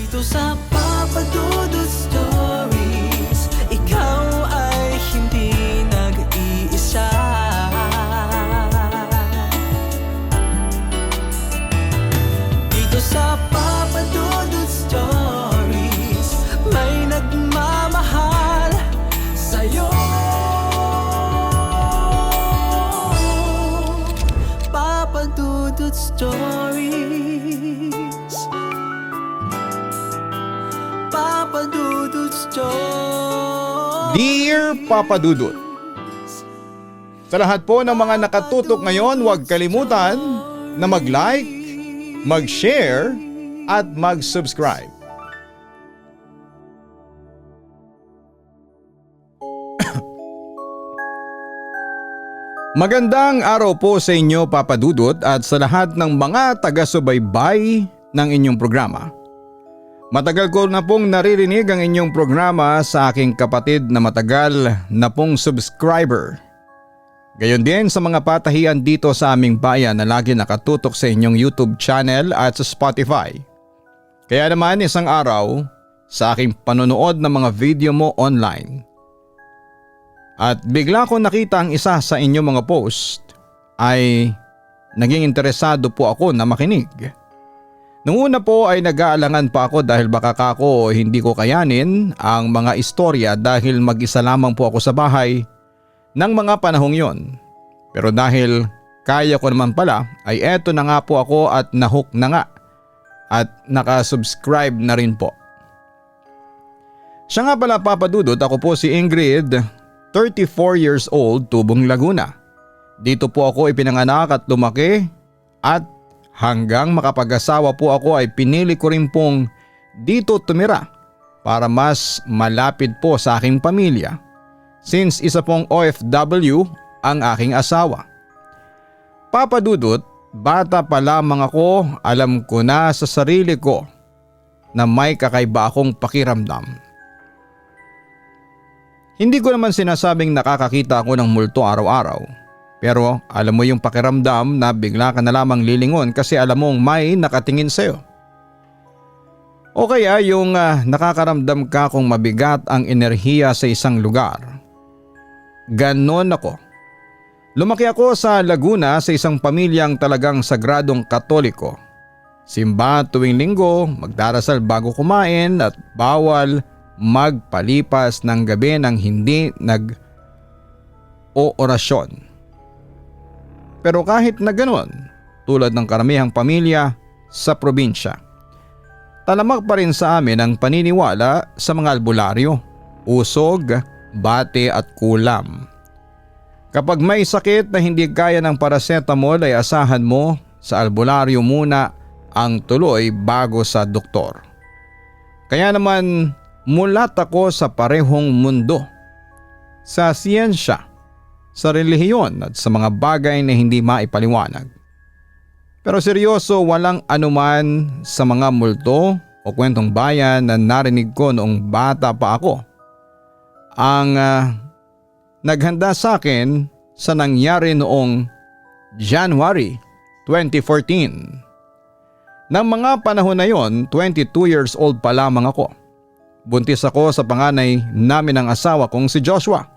Dito sa Papa Dudut Stories, ikaw ay hindi nag-iisa. Dito sa Papa Dudut Stories, may nagmamahal sa'yo. Papa Dudut Stories, Papa Dudut Stories. Dear Papa Dudut, sa lahat po ng mga nakatutok ngayon, huwag kalimutan na mag-like, mag-share at mag-subscribe. Magandang araw po sa inyo, Papa Dudut, at sa lahat ng mga taga-subaybay ng inyong programa. Matagal ko na pong naririnig ang inyong programa sa aking kapatid na matagal na pong subscriber. Gayon din sa mga patahian dito sa aming bayan na lagi nakatutok sa inyong YouTube channel at sa Spotify. Kaya naman isang araw sa aking panonood ng mga video mo online, at bigla ko nakita ang isa sa inyong mga post, ay naging interesado po ako na makinig. Nung una po ay nag-aalangan pa ako dahil baka ako hindi ko kayanin ang mga istorya dahil mag-isa lamang po ako sa bahay ng mga panahong yon. Pero dahil kaya ko naman pala ay eto na nga po ako at nahook na nga at nakasubscribe na rin po. Siya nga pala, Papa Dudut, ako po si Ingrid, 34 years old, Tubong, Laguna. Dito po ako ipinanganak at lumaki, at hanggang makapag-asawa po ako ay pinili ko rin pong dito tumira para mas malapit po sa aking pamilya, since isa pong OFW ang aking asawa. Papa Dudut, bata pa lamang ako, alam ko na sa sarili ko na may kakaiba akong pakiramdam. Hindi ko naman sinasabing nakakakita ako ng multo araw-araw, pero alam mo yung pakiramdam na bigla ka na lamang lilingon kasi alam mong may nakatingin sa'yo. O kaya yung nakakaramdam ka kung mabigat ang enerhiya sa isang lugar. Ganon ako. Lumaki ako sa Laguna sa isang pamilyang talagang sagradong Katoliko. Simba tuwing linggo, magdarasal bago kumain at bawal magpalipas ng gabi nang hindi nag-oorasyon. Pero kahit na ganoon, tulad ng karamihang pamilya sa probinsya, talamak pa rin sa amin ang paniniwala sa mga albularyo, usog, bate at kulam. Kapag may sakit na hindi kaya ng paracetamol ay asahan mo sa albularyo muna ang tuloy bago sa doktor. Kaya naman mulat ako sa parehong mundo, sa siyensya, sa relihiyon at sa mga bagay na hindi maipaliwanag. Pero seryoso, walang anuman sa mga multo o kwentong bayan na narinig ko noong bata pa ako ang naghanda sa akin sa nangyari noong January 2014. Nang mga panahon na yon, 22 years old pa lamang ako. Buntis ako sa panganay namin ng asawa kong si Joshua.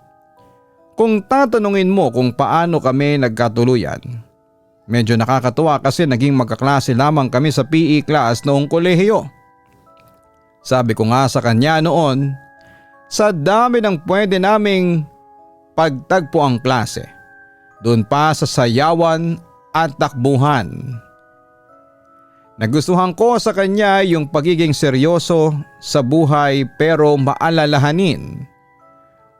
Kung tatanungin mo kung paano kami nagkatuluyan, medyo nakakatuwa kasi naging magkaklase lamang kami sa PE class noong kolehiyo. Sabi ko nga sa kanya noon, sa dami ng pwede naming pagtagpo ang klase, doon pa sa sayawan at takbuhan. Nagustuhan ko sa kanya yung pagiging seryoso sa buhay pero maalalahanin.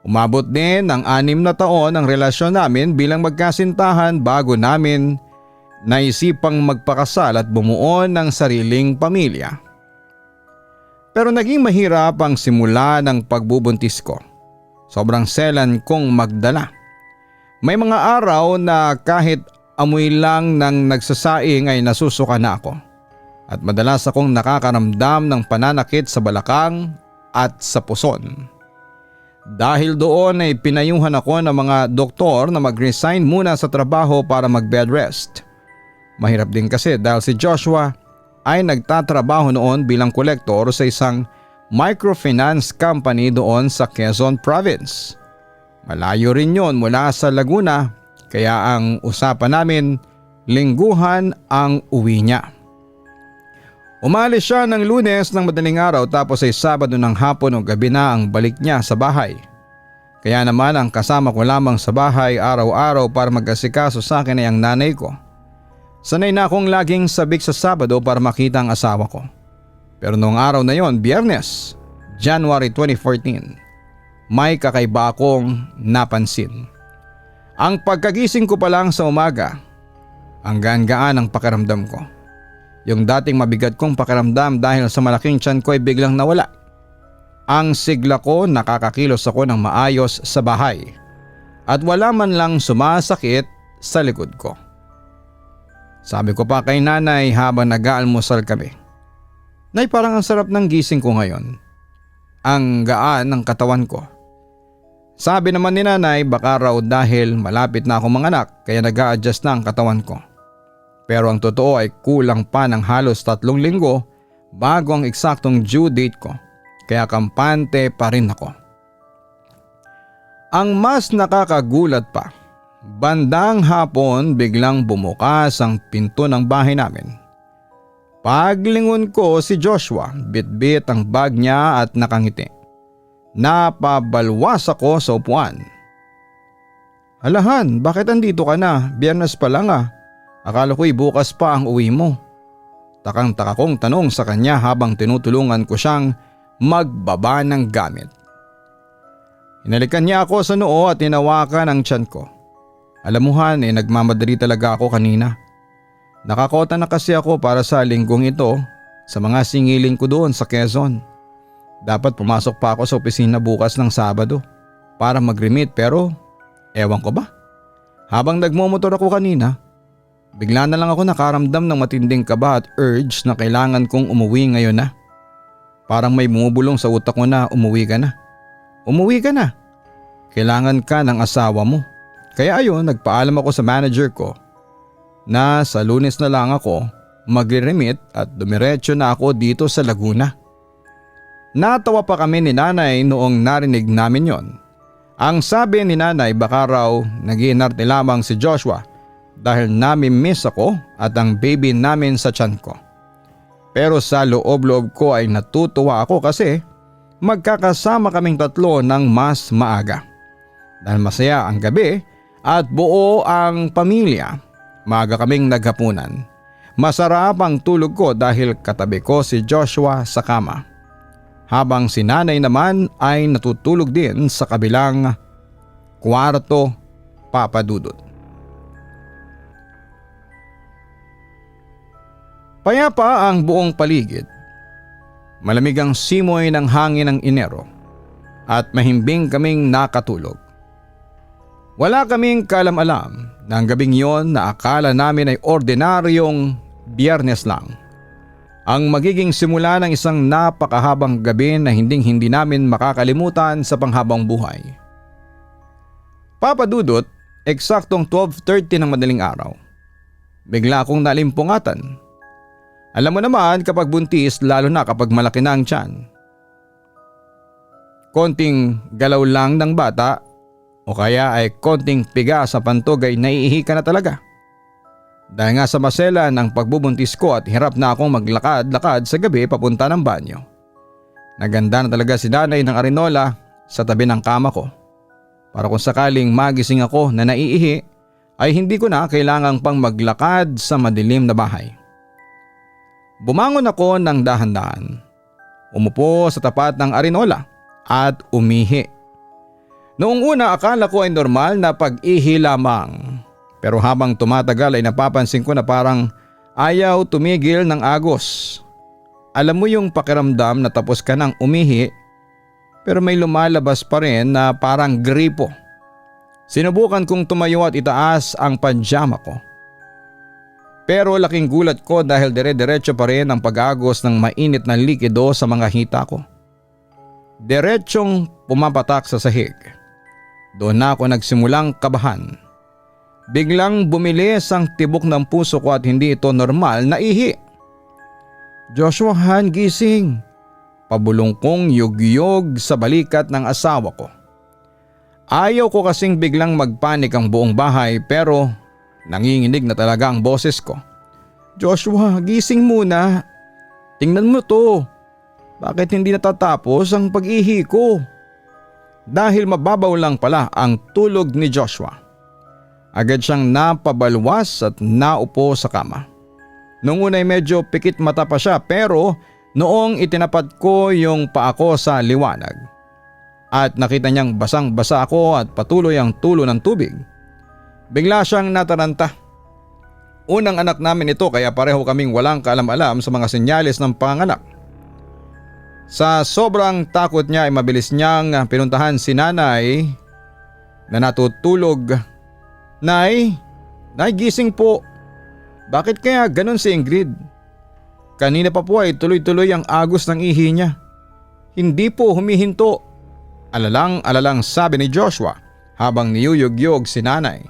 Umabot din ng 6 na taon ang relasyon namin bilang magkasintahan bago namin naisipang magpakasal at bumuo ng sariling pamilya. Pero naging mahirap ang simula ng pagbubuntis ko. Sobrang selan kong magdala. May mga araw na kahit amoy lang ng nagsasaing ay nasusuka na ako. At madalas akong nakakaramdam ng pananakit sa balakang at sa puson. Dahil doon ay pinayuhan ako ng mga doktor na mag-resign muna sa trabaho para mag-bed rest. Mahirap din kasi dahil si Joshua ay nagtatrabaho noon bilang kolektor sa isang microfinance company doon sa Quezon Province. Malayo rin yon mula sa Laguna kaya ang usapan namin lingguhan ang uwi niya. Umalis siya ng Lunes ng madaling araw tapos ay Sabado ng hapon o gabi na ang balik niya sa bahay. Kaya naman ang kasama ko lamang sa bahay araw-araw para mag-asikaso sa akin ay ang nanay ko. Sanay na akong laging sabik sa Sabado para makita ang asawa ko. Pero noong araw na yon, Biyernes, January 2014, may kakaiba akong napansin. Ang pagkagising ko pa lang sa umaga, ang gaan-gaan ang pakiramdam ko. Yung dating mabigat kong pakiramdam dahil sa malaking tiyan ko ay biglang nawala. Ang sigla ko, nakakakilos ako ng maayos sa bahay at wala man lang sumasakit sa likod ko. Sabi ko pa kay nanay habang nag-aalmusal kami, "Nay, parang ang sarap ng gising ko ngayon. Ang gaan ng katawan ko." Sabi naman ni nanay baka raw dahil malapit na akong manganak kaya nag-a-adjust na ang katawan ko. Pero ang totoo ay kulang pa ng halos 3 linggo bago ang eksaktong due date ko kaya kampante pa rin ako. Ang mas nakakagulat pa, bandang hapon biglang bumukas ang pinto ng bahay namin. Paglingon ko si Joshua, bitbit ang bag niya at nakangiti. Napabalwas ako sa upuan. "Alahan, bakit andito ka na? Biyernes pa lang ah. Akala ko'y bukas pa ang uwi mo." Takang-taka kong tanong sa kanya habang tinutulungan ko siyang magbaba ng gamit. Hinalikan niya ako sa noo at hinawakan ang tiyan ko. Alam mo Han, nagmamadali talaga ako kanina. Nakakota na kasi ako para sa linggong ito sa mga singiling ko doon sa Quezon. Dapat pumasok pa ako sa opisina bukas ng Sabado para mag-remit pero ewan ko ba. Habang nagmumotor ako kanina, bigla na lang ako nakaramdam ng matinding kaba at urge na kailangan kong umuwi ngayon na. Parang may bumubulong sa utak ko na umuwi ka na. Umuwi ka na. Kailangan ka ng asawa mo. Kaya ayun, nagpaalam ako sa manager ko na sa Lunes na lang ako magre-remit at dumiretso na ako dito sa Laguna. Natawa pa kami ni nanay noong narinig namin yon. Ang sabi ni nanay baka raw nag-iinarte lamang si Joshua dahil nami-miss ako at ang baby namin sa tiyan ko. Pero sa loob-loob ko ay natutuwa ako kasi magkakasama kaming 3 ng mas maaga. Dahil masaya ang gabi at buo ang pamilya, maaga kaming naghapunan. Masarap ang tulog ko dahil katabi ko si Joshua sa kama. Habang si nanay naman ay natutulog din sa kabilang kwarto, Papa Dudut. Payapa ang buong paligid. Malamig ang simoy ng hangin ng Enero at mahimbing kaming nakatulog. Wala kaming kalam-alam na ang gabing yon na akala namin ay ordinaryong Biyernes lang ang magiging simula ng isang napakahabang gabi na hindi namin makakalimutan sa panghabang buhay. Papa Dudut, eksaktong 12:30 ng madaling araw. Bigla akong nalimpungatan. Alam mo naman kapag buntis lalo na kapag malaki na ang tiyan. Konting galaw lang ng bata o kaya ay konting piga sa pantog ay naiihi ka na talaga. Dahil nga sa masela ng pagbubuntis ko at hirap na akong maglakad-lakad sa gabi papunta ng banyo. Naganda na talaga si nanay ng arinola sa tabi ng kama ko. Para kung sakaling magising ako na naiihi ay hindi ko na kailangang pang maglakad sa madilim na bahay. Bumangon ako ng dahan-dahan. Umupo sa tapat ng arinola at umihi. Noong una akala ko ay normal na pag-ihi lamang. Pero habang tumatagal ay napapansin ko na parang ayaw tumigil ng agos. Alam mo yung pakiramdam na tapos ka ng umihi pero may lumalabas pa rin na parang gripo. Sinubukan kong tumayo at itaas ang pajama ko. Pero laking gulat ko dahil dire-diretso pa rin ang pag-agos ng mainit na likido sa mga hita ko. Diretsong pumapatak sa sahig. Doon na ako nagsimulang kabahan. Biglang bumilis ang tibok ng puso ko at hindi ito normal na ihi. Joshua Han, gising. Pabulong kong yugyog sa balikat ng asawa ko. Ayaw ko kasing biglang magpanik ang buong bahay pero nanginginig na talaga ang boses ko. Joshua, gising muna. Tingnan mo to. Bakit hindi natatapos ang pag-ihi ko? Dahil mababaw lang pala ang tulog ni Joshua. Agad siyang napabalwas at naupo sa kama. Noong una'y medyo pikit mata pa siya pero noong itinapat ko yung paa ko sa liwanag at nakita niyang basang-basa ako at patuloy ang tulo ng tubig, bigla siyang nataranta. Unang anak namin ito kaya pareho kaming walang kaalam-alam sa mga senyales ng panganak. Sa sobrang takot niya ay mabilis niyang pinuntahan si nanay na natutulog. Nay, gising po. Bakit kaya ganon si Ingrid? Kanina pa po ay tuloy-tuloy ang agos ng ihi niya. Hindi po humihinto. Alalang-alalang sabi ni Joshua habang niyuyugyog si nanay.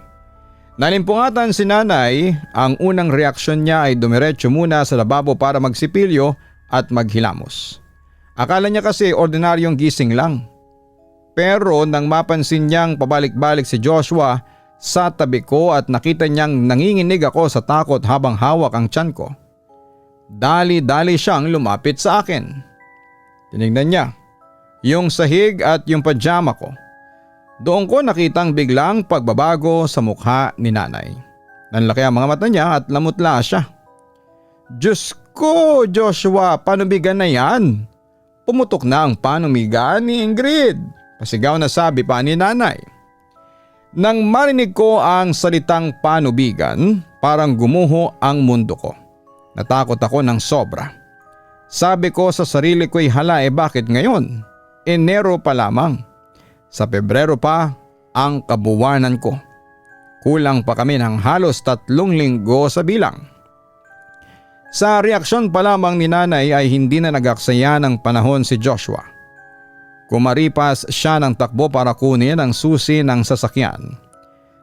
Nalimpungatan si nanay, ang unang reaksyon niya ay dumiretso muna sa lababo para magsipilyo at maghilamos. Akala niya kasi ordinaryong gising lang. Pero nang mapansin niyang pabalik-balik si Joshua sa tabi ko at nakita niyang nanginginig ako sa takot habang hawak ang tiyan ko, dali-dali siyang lumapit sa akin. Tinignan niya yung sahig at yung pajama ko. Doon ko nakitang biglang pagbabago sa mukha ni nanay. Nanlaki ang mga mata niya at lamutla siya. Diyos ko, Joshua, panubigan na yan. Pumutok na ang panumigan ni Ingrid. Pasigaw na sabi pa ni nanay. Nang marinig ko ang salitang panubigan, parang gumuho ang mundo ko. Natakot ako ng sobra. Sabi ko sa sarili ko'y hala bakit ngayon? Enero pa lamang. Sa Pebrero pa ang kabuwanan ko. Kulang pa kami ng halos 3 linggo sa bilang. Sa reaksyon pa lamang ni nanay ay hindi na nag-aksaya ng panahon si Joshua. Kumaripas siya ng takbo para kunin ang susi ng sasakyan.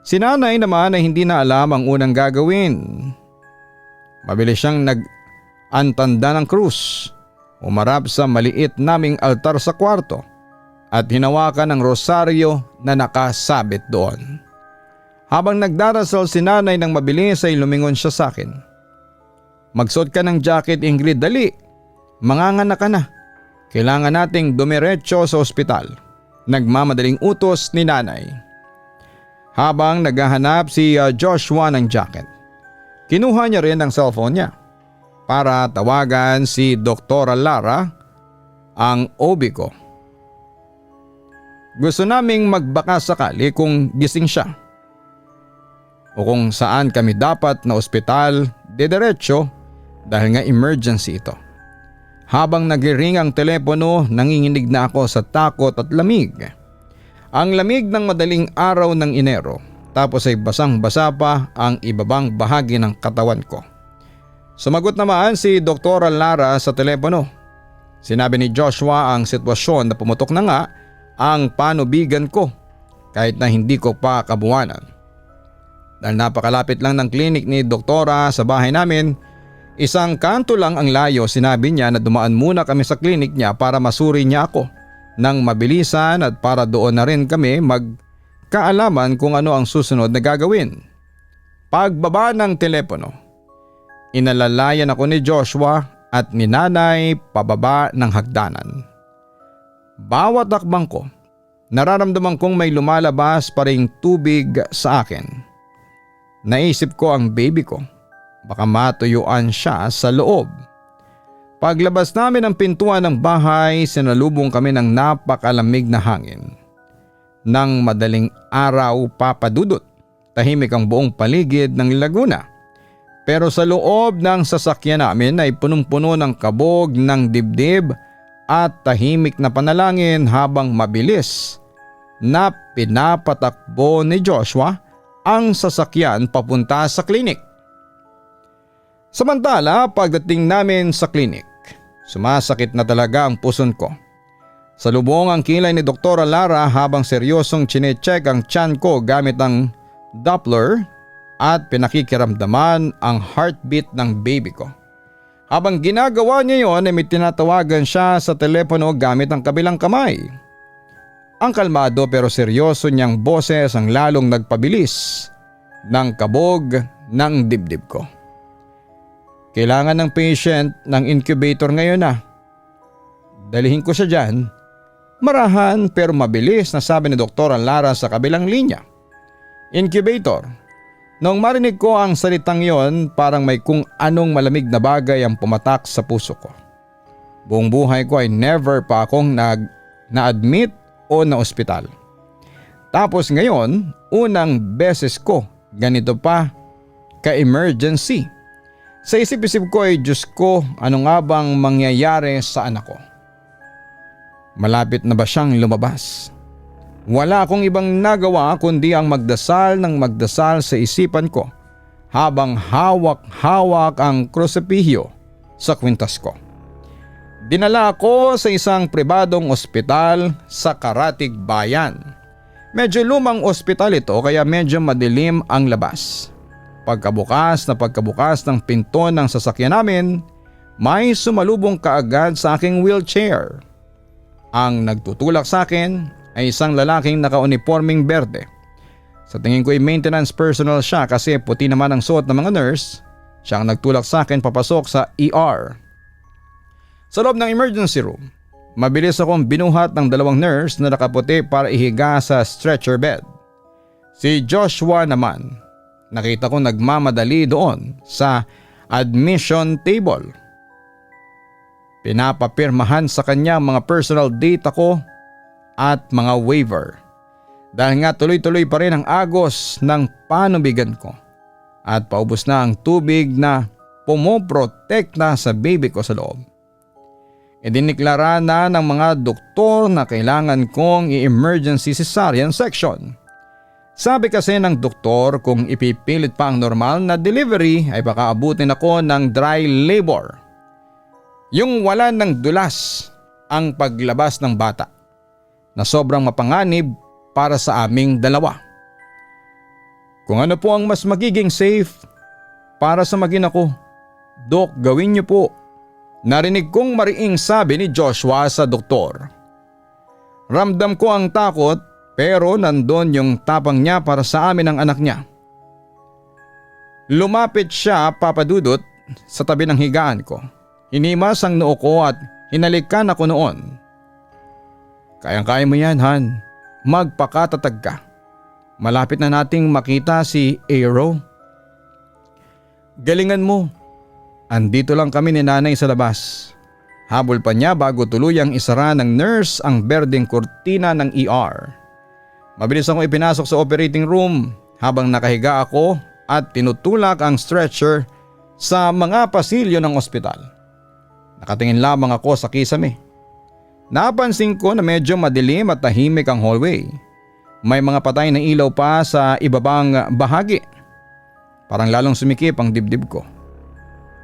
Si nanay naman ay hindi na alam ang unang gagawin. Mabilis siyang nag-antanda ng krus, umarap sa maliit naming altar sa kwarto at hinawakan ang rosaryo na nakasabit doon. Habang nagdarasal si nanay ng mabilis ay lumingon siya sa akin. Magsuot ka ng jacket, Ingrid, dali. Manganganak ka na. Kailangan nating dumiretso sa ospital. Nagmamadaling utos ni nanay. Habang naghahanap si Joshua ng jacket, kinuha niya rin ang cellphone niya para tawagan si Dr. Lara, ang OB ko. Gusto naming magbaka sakali kung gising siya o kung saan kami dapat na ospital dediretso dahil nga emergency ito. Habang nagiring ang telepono, nanginginig na ako sa takot at lamig. Ang lamig ng madaling araw ng Enero, tapos ay basang-basa pa ang ibabang bahagi ng katawan ko. Sumagot naman si Dr. Lara sa telepono. Sinabi ni Joshua ang sitwasyon na pumutok na nga ang panubigan ko kahit na hindi ko pa kabuwanan. Dahil napakalapit lang ng klinik ni Doktora sa bahay namin, isang kanto lang ang layo, sinabi niya na dumaan muna kami sa klinik niya para masuri niya ako ng mabilisan at para doon na rin kami magkaalaman kung ano ang susunod na gagawin. Pagbaba ng telepono, inalalayan ako ni Joshua at ni nanay pababa ng hagdanan. Bawat hakbang ko, nararamdaman kong may lumalabas pa ring tubig sa akin. Naisip ko ang baby ko. Baka matuyuan siya sa loob. Paglabas namin ng pintuan ng bahay, sinalubong kami ng napakalamig na hangin. Nang madaling araw, papadudot, tahimik ang buong paligid ng Laguna. Pero sa loob ng sasakyan namin ay punong-puno ng kabog ng dibdib at tahimik na panalangin habang mabilis na pinapatakbo ni Joshua ang sasakyan papunta sa klinik. Samantala, pagdating namin sa klinik, sumasakit na talaga ang puson ko. Salubong ang kilay ni Dr. Lara habang seryosong chinecheck ang tiyan ko gamit ang Doppler at pinakikiramdaman ang heartbeat ng baby ko. Habang ginagawa niya yon ay may tinatawagan siya sa telepono gamit ang kabilang kamay. Ang kalmado pero seryoso niyang boses ang lalong nagpabilis ng kabog ng dibdib ko. Kailangan ng patient ng incubator ngayon na. Dalihin ko siya dyan. Marahan pero mabilis na sabi ni Dr. Lara sa kabilang linya. Incubator. Nung marinig ko ang salitang yon, parang may kung anong malamig na bagay ang pumatak sa puso ko. Buong buhay ko ay never pa akong na-admit o na-ospital. Tapos ngayon, unang beses ko, ganito pa, ka-emergency. Sa isip-isip ko ay Diyos ko, ano nga bang mangyayari sa anak ko? Malapit na ba siyang lumabas? Wala akong ibang nagawa kundi ang magdasal ng magdasal sa isipan ko habang hawak-hawak ang krusipihyo sa kwintas ko. Dinala ako sa isang pribadong ospital sa Karatig Bayan. Medyo lumang ospital ito kaya medyo madilim ang labas. Pagkabukas ng pinto ng sasakyan namin, may sumalubong kaagad sa aking wheelchair. Ang nagtutulak sa akin ay isang lalaking naka-uniforming berde. Sa tingin ko ay maintenance personnel siya kasi puti naman ang suot ng mga nurse. Siya ang nagtulak sa akin papasok sa ER. Sa loob ng emergency room, mabilis akong binuhat ng dalawang nurse na nakaputi para ihiga sa stretcher bed. Si Joshua naman, nakita ko nagmamadali doon sa admission table. Pinapapirmahan sa kanya mga personal data ko at mga waiver. Dahil nga tuloy-tuloy pa rin ang agos ng panubigan ko at paubos na ang tubig na pumoprotekta sa baby ko sa loob. Idiniklara na ng mga doktor na kailangan kong i-emergency cesarean section. Sabi kasi ng doktor kung ipipilit pa ang normal na delivery ay baka abutin ako ng dry labor. Yung wala ng dulas ang paglabas ng bata na sobrang mapanganib para sa aming dalawa. Kung ano po ang mas magiging safe para sa magina ko, Dok, gawin niyo po. Narinig kong mariing sabi ni Joshua sa doktor. Ramdam ko ang takot pero nandun yung tapang niya para sa amin ng anak niya. Lumapit siya, Papa Dudut, sa tabi ng higaan ko. Hinimas ang noo ko at hinalikan ako noon. Kayang-kaya mo yan, Han. Magpakatatag ka. Malapit na nating makita si Aero. Galingan mo. Andito lang kami ni nanay sa labas. Habol pa niya bago tuluyang isara ng nurse ang berdeng kurtina ng ER. Mabilis akong ipinasok sa operating room habang nakahiga ako at tinutulak ang stretcher sa mga pasilyo ng ospital. Nakatingin lamang ako sa kisame. Napansin ko na medyo madilim at tahimik ang hallway. May mga patay na ilaw pa sa ibabang bahagi. Parang lalong sumikip ang dibdib ko.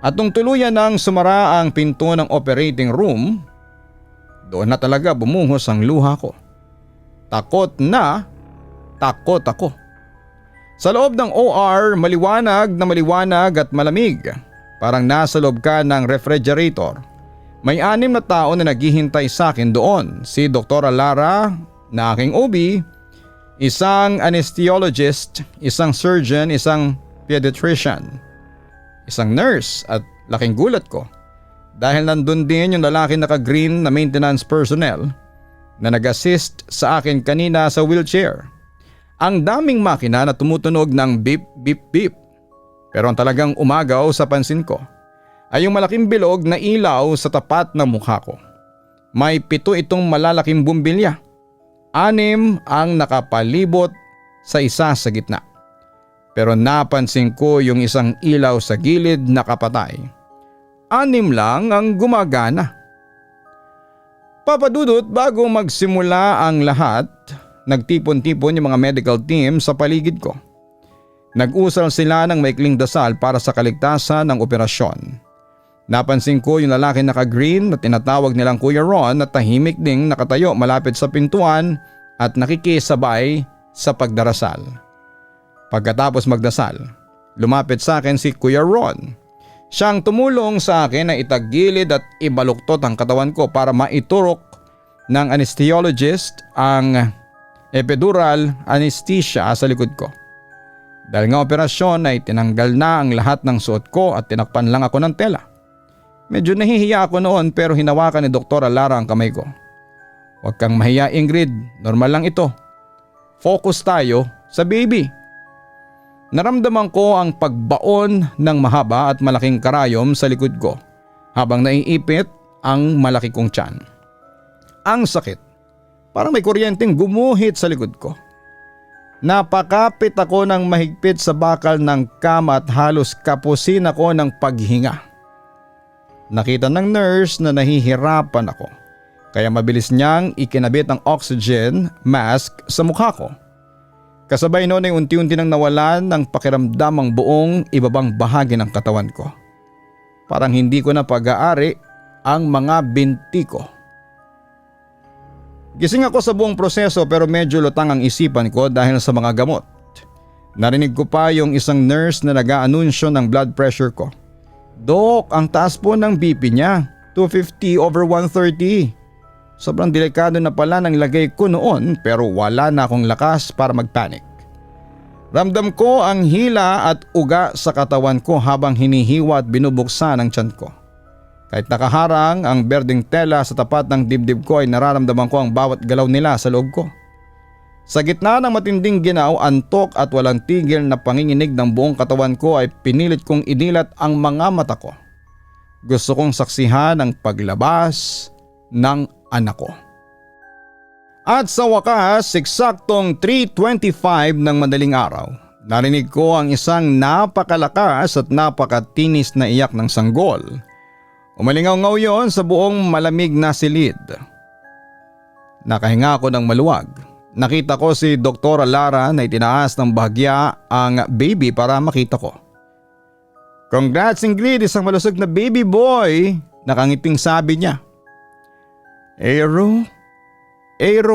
At nung tuluyan nang sumara ang pinto ng operating room, doon na talaga bumuhos ang luha ko. Takot ako. Sa loob ng OR, maliwanag at malamig. Parang nasa loob ka ng refrigerator. May 6 na tao na naghihintay sa akin doon. Si Dr. Lara na aking OB, isang anesthesiologist, isang surgeon, isang pediatrician, isang nurse at laking gulat ko. Dahil nandun din yung lalaki naka-green na maintenance personnel na nag-assist sa akin kanina sa wheelchair. Ang daming makina na tumutunog ng beep beep beep. Pero ang talagang umagaw sa pansin ko ay yung malaking bilog na ilaw sa tapat ng mukha ko. May 7 itong malalaking bumbilya. 6 ang nakapalibot sa isa sa gitna. Pero napansin ko yung isang ilaw sa gilid na kapatay. 6 lang ang gumagana. Papadudot, bago magsimula ang lahat, nagtipon-tipon yung mga medical team sa paligid ko. Nag-usal sila ng maikling dasal para sa kaligtasan ng operasyon. Napansin ko yung lalaki naka-green na tinatawag nilang Kuya Ron na tahimik ding nakatayo malapit sa pintuan at nakikisabay sa pagdarasal. Pagkatapos magdasal, lumapit sa akin si Kuya Ron. Siyang tumulong sa akin na itagilid at ibaluktot ang katawan ko para maiturok ng anesthesiologist ang epidural anesthesia sa likod ko. Dahil nga operasyon ay tinanggal na ang lahat ng suot ko at tinakpan lang ako ng tela. Medyo nahihiya ako noon pero hinawakan ni Dr. Lara ang kamay ko. Huwag kang mahiya Ingrid, normal lang ito. Focus tayo sa baby. Naramdaman ko ang pagbaon ng mahaba at malaking karayom sa likod ko habang naiipit ang malaki kong tiyan. Ang sakit, parang may kuryenteng gumuhit sa likod ko. Napakapit ako ng mahigpit sa bakal ng kama at halos kapusin ako ng paghinga. Nakita ng nurse na nahihirapan ako kaya mabilis niyang ikinabit ang oxygen mask sa mukha ko. Kasabay noon ay unti-unti nang nawalan ng pakiramdam ang buong ibabang bahagi ng katawan ko. Parang hindi ko na pag-aari ang mga binti ko. Gising ako sa buong proseso pero medyo lutang ang isipan ko dahil sa mga gamot. Narinig ko pa yung isang nurse na nag-aanunsyo ng blood pressure ko. Dok, ang taas po ng BP niya, 250/130. Sobrang delikado na pala ng lagay ko noon pero wala na akong lakas para magpanic. Ramdam ko ang hila at uga sa katawan ko habang hinihiwa at binubuksan ang tiyan ko. Kahit nakaharang ang berdeng tela sa tapat ng dibdib ko ay nararamdaman ko ang bawat galaw nila sa loob ko. Sa gitna ng matinding ginaw, antok at walang tigil na panginginig ng buong katawan ko ay pinilit kong inilat ang mga mata ko. Gusto kong saksihan ang paglabas ng anak ko. At sa wakas, eksaktong 3:25 ng madaling araw, narinig ko ang isang napakalakas at napakatinis na iyak ng sanggol. Umalingaw-ngaw yon sa buong malamig na silid. Nakahinga ako ng maluwag. Nakita ko si Dr. Lara na itinaas ng bahagya ang baby para makita ko. Congrats Ingrid, isang malusog na baby boy, nakangiting sabi niya. Aero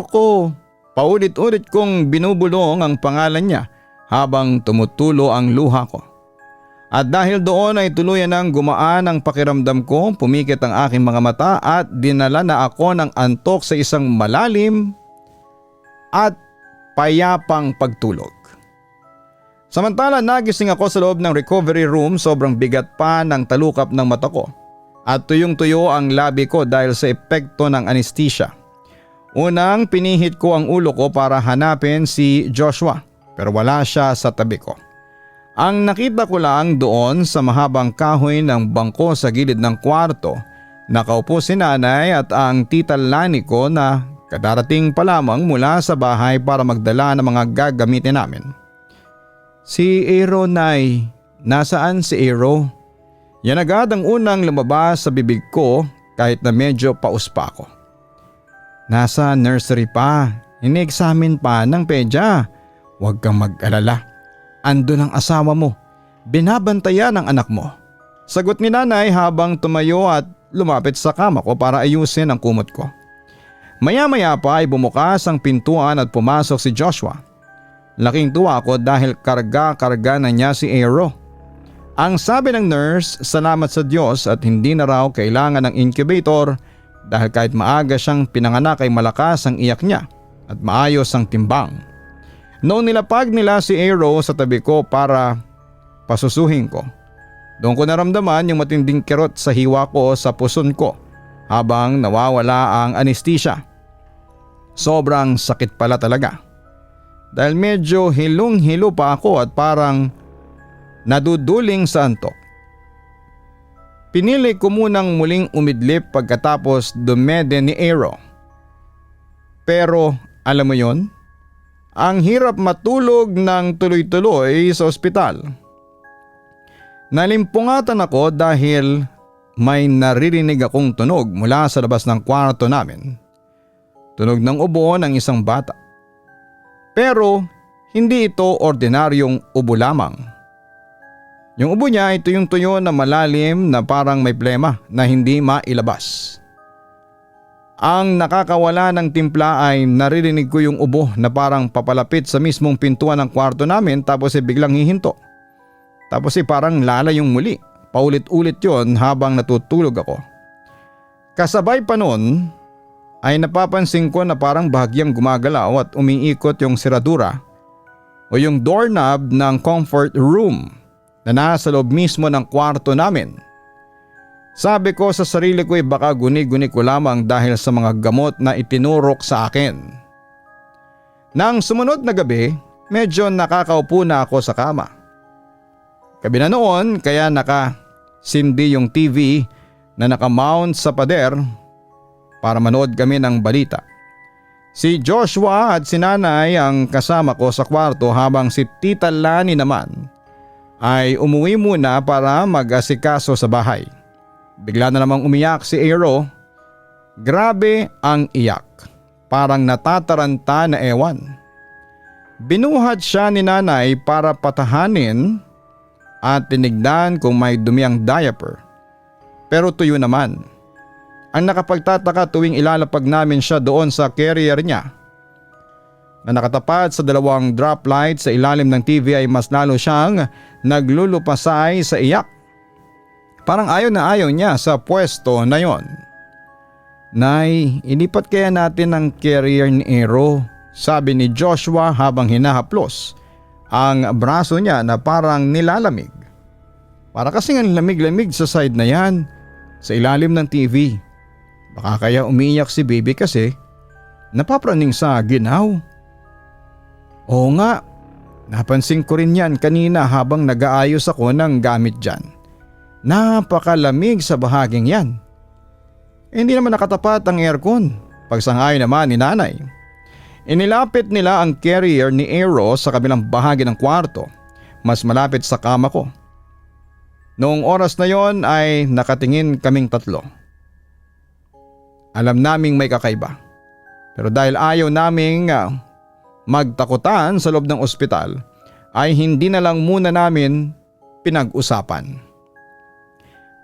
ko, paulit-ulit kong binubulong ang pangalan niya habang tumutulo ang luha ko. At dahil doon ay tuluyan nang gumaan ang pakiramdam ko, pumikit ang aking mga mata at dinala na ako ng antok sa isang malalim at payapang pagtulog. Samantala nagising ako sa loob ng recovery room, sobrang bigat pa ng talukap ng mata ko at tuyong-tuyo ang labi ko dahil sa epekto ng anesthesia. Unang pinihit ko ang ulo ko para hanapin si Joshua pero wala siya sa tabi ko. Ang nakita ko lang doon sa mahabang kahoy ng bangko sa gilid ng kwarto, nakaupo si nanay at ang tita Lani ko na kadarating pa lamang mula sa bahay para magdala ng mga gagamitin namin. Si Aero, Nay. Nasaan si Aero? Yan agad ang unang lumabas sa bibig ko kahit na medyo paus pa ako. Nasa nursery pa, ini-examine pa ng pedya. Huwag kang mag-alala. Andun ang asawa mo. Binabantayan ang anak mo. Sagot ni nanay habang tumayo at lumapit sa kama ko para ayusin ang kumot ko. Maya-maya pa ay bumukas ang pintuan at pumasok si Joshua. Laking tuwa ako dahil karga-karga na niya si Aero. Ang sabi ng nurse, salamat sa Diyos at hindi na raw kailangan ng incubator dahil kahit maaga siyang pinanganak ay malakas ang iyak niya at maayos ang timbang. Noong nilapag nila si Aero sa tabi ko para pasusuhin ko, doon ko naramdaman yung matinding kirot sa hiwa ko sa puson ko habang nawawala ang anesthesia. Sobrang sakit pala talaga. Dahil medyo hilong-hilo pa ako at parang naduduling sa antok. Pinili ko munang muling umidlip pagkatapos dumede ni Aero. Pero alam mo yon? Ang hirap matulog ng tuloy-tuloy sa ospital. Nalimpungatan ako dahil may naririnig akong tunog mula sa labas ng kwarto namin. Tunog ng ubo ng isang bata. Pero hindi ito ordinaryong ubo lamang. Yung ubo niya ay tuyong-tuyo na malalim na parang may plema na hindi mailabas. Ang nakakawala ng timpla ay naririnig ko yung ubo na parang papalapit sa mismong pintuan ng kwarto namin tapos biglang hihinto. Tapos parang lalayong muli paulit-ulit yon habang natutulog ako. Kasabay pa nun ay napapansin ko na parang bahagyang gumagalaw at umiikot yung seradura o yung doorknob ng comfort room na nasa loob mismo ng kwarto namin. Sabi ko sa sarili ko baka guni-guni ko lamang dahil sa mga gamot na itinurok sa akin. Nang sumunod na gabi, medyo nakakaupo na ako sa kama. Gabi na noon kaya nakasindi yung TV na nakamount sa pader para manood kami ng balita. Si Joshua at si Nanay ang kasama ko sa kwarto habang si Tita Lani naman ay umuwi muna para mag-asikaso sa bahay. Bigla na namang umiyak si Aero. Grabe ang iyak. Parang natataranta na ewan. Binuhat siya ni Nanay para patahanin at tinignan kung may dumi ang diaper. Pero tuyo naman. Ang nakapagtataka tuwing ilalapag namin siya doon sa carrier niya na nakatapat sa dalawang drop light sa ilalim ng TV ay mas lalo siyang naglulupasay sa iyak. Parang ayaw na ayaw niya sa pwesto na yon. Nay, ilipat kaya natin ang carrier ni Aero, sabi ni Joshua habang hinahaplos ang braso niya na parang nilalamig. Para kasing ang lamig-lamig sa side na yan, sa ilalim ng TV. Baka kaya umiiyak si baby kasi napapraning sa ginaw. Oo nga, napansin ko rin yan kanina habang nag-aayos ako ng gamit dyan. Napakalamig sa bahaging yan. Hindi naman nakatapat ang aircon, pagsangay naman ni Nanay. Inilapit nila ang carrier ni Aero sa kabilang bahagi ng kwarto, mas malapit sa kama ko. Noong oras na yon ay nakatingin kaming tatlo. Alam naming may kakaiba. Pero dahil ayaw naming magtakutan sa loob ng ospital ay hindi na lang muna namin pinag-usapan.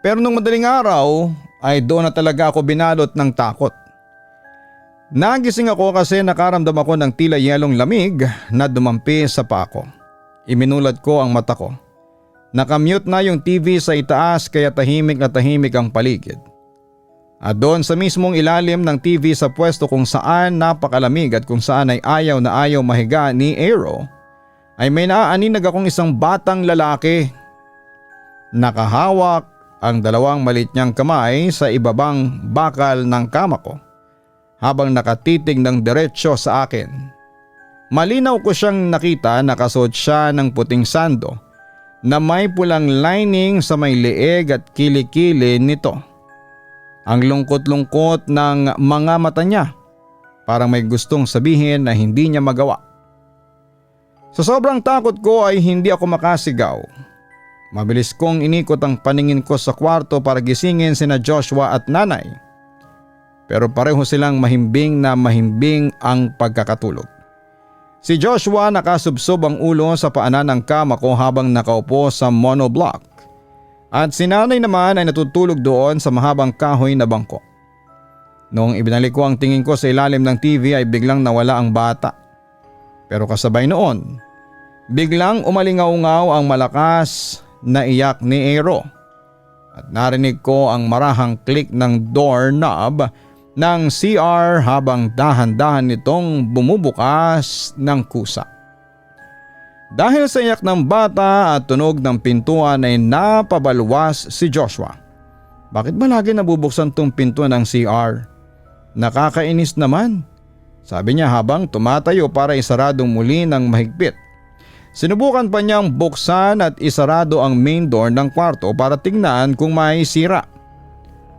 Pero nung madaling araw ay doon na talaga ako binalot ng takot. Nagising ako kasi nakaramdam ako ng tila yelong lamig na dumampi sa paa ko. Iminulad ko ang mata ko. Nakamute na yung TV sa itaas kaya tahimik na tahimik ang paligid. At doon sa mismong ilalim ng TV sa pwesto kung saan napakalamig at kung saan ay ayaw na ayaw mahiga ni Aero ay may naaaninag akong isang batang lalaki. Nakahawak ang dalawang maliit niyang kamay sa ibabang bakal ng kama ko habang nakatitig ng diretsyo sa akin. Malinaw ko siyang nakita, nakasuot siya ng puting sando na may pulang lining sa may leeg at kilikili nito. Ang lungkot-lungkot ng mga mata niya, parang may gustong sabihin na hindi niya magawa. Sa sobrang takot ko ay hindi ako makasigaw. Mabilis kong inikot ang paningin ko sa kwarto para gisingin sina Joshua at Nanay. Pero pareho silang mahimbing na mahimbing ang pagkakatulog. Si Joshua nakasubsob ang ulo sa paanan ng kama ko habang nakaupo sa monoblock. At si Nanay naman ay natutulog doon sa mahabang kahoy na bangko. Noong ibinalik ko ang tingin ko sa ilalim ng TV ay biglang nawala ang bata. Pero kasabay noon, biglang umalingaw-ngaw ang malakas na iyak ni Aero. At narinig ko ang marahang click ng doorknob ng CR habang dahan-dahan nitong bumubukas ng kusa. Dahil sa iyak ng bata at tunog ng pintuan ay napabalwas si Joshua. Bakit ba lagi nabubuksan tong pintuan ng CR? Nakakainis naman, sabi niya habang tumatayo para isaradong muli ng mahigpit. Sinubukan pa niyang buksan at isarado ang main door ng kwarto para tingnan kung may sira.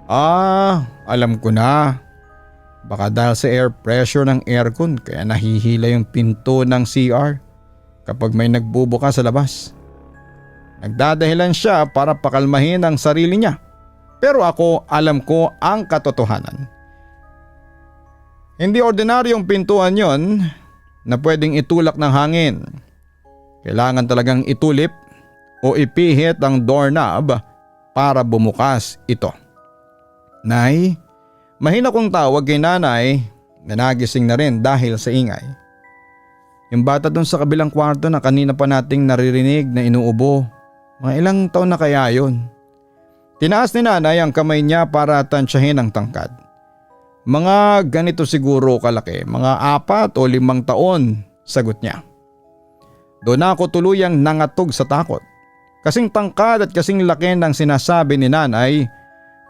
Alam ko na. Baka dahil sa air pressure ng aircon kaya nahihila yung pinto ng CR kapag may nagbubuka sa labas. Nagdadahilan siya para pakalmahin ang sarili niya. Pero ako alam ko ang katotohanan. Hindi ordinaryong pintuan yon na pwedeng itulak ng hangin. Kailangan talagang itulip o ipihit ang doorknob para bumukas ito. Nay, mahina kong tawag kay Nanay na nagising na rin dahil sa ingay. Yung bata dun sa kabilang kwarto na kanina pa nating naririnig na inuubo, mga ilang taon na kaya yun? Tinaas ni nanay ang kamay niya para tansyahin ang tangkad. Mga ganito siguro kalaki, mga 4 o 5 taon, sagot niya. Doon ako tuluyang nangatog sa takot. Kasing tangkad at kasing laki ng sinasabi ni nanay,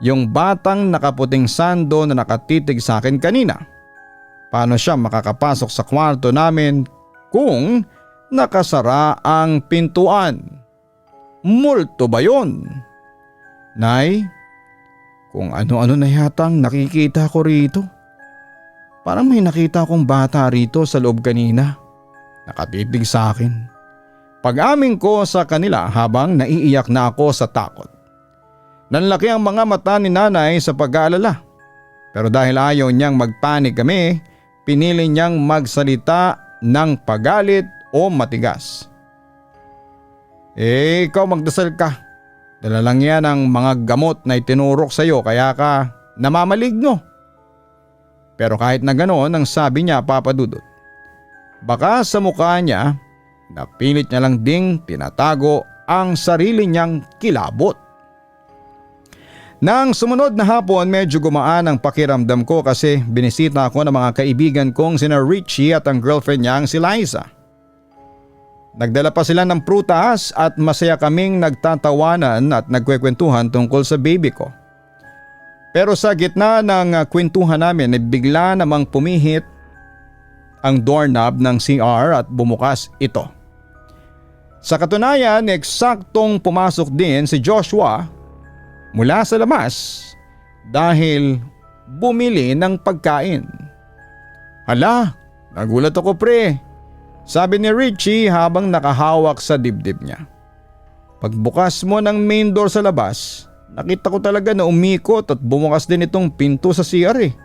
yung batang nakaputing sando na nakatitig sa akin kanina. Paano siya makakapasok sa kwarto namin kung nakasara ang pintuan? Multo ba yun? Nay, kung ano-ano na yatang nakikita ko rito. Parang may nakita akong bata rito sa loob kanina. Nakatitig sa akin. Pag-amin ko sa kanila habang naiiyak na ako sa takot. Nanlaki ang mga mata ni nanay sa pag-aalala. Pero dahil ayaw niyang magpanik kami, pinili niyang magsalita ng pagalit o matigas. Ikaw magdasal ka. Dala lang yan ang mga gamot na itinurok sa iyo kaya ka namamaligno. Pero kahit na ganoon ang sabi niya, Papa Dudut, baka sa mukha niya napilit niya lang ding tinatago ang sarili niyang kilabot. Nang sumunod na hapon medyo gumaan ang pakiramdam ko kasi binisita ako ng mga kaibigan kong sina Richie at ang girlfriend niyang si Liza. Nagdala pa sila ng prutas at masaya kaming nagtatawanan at nagkwekwentuhan tungkol sa baby ko. Pero sa gitna ng kwentuhan namin ay bigla namang pumihit ang doorknob ng CR at bumukas ito. Sa katunayan, eksaktong pumasok din si Joshua mula sa labas dahil bumili ng pagkain. Hala, nagulat ako pre, sabi ni Richie habang nakahawak sa dibdib niya. Pagbukas mo ng main door sa labas, nakita ko talaga na umikot at bumukas din itong pinto sa CR eh.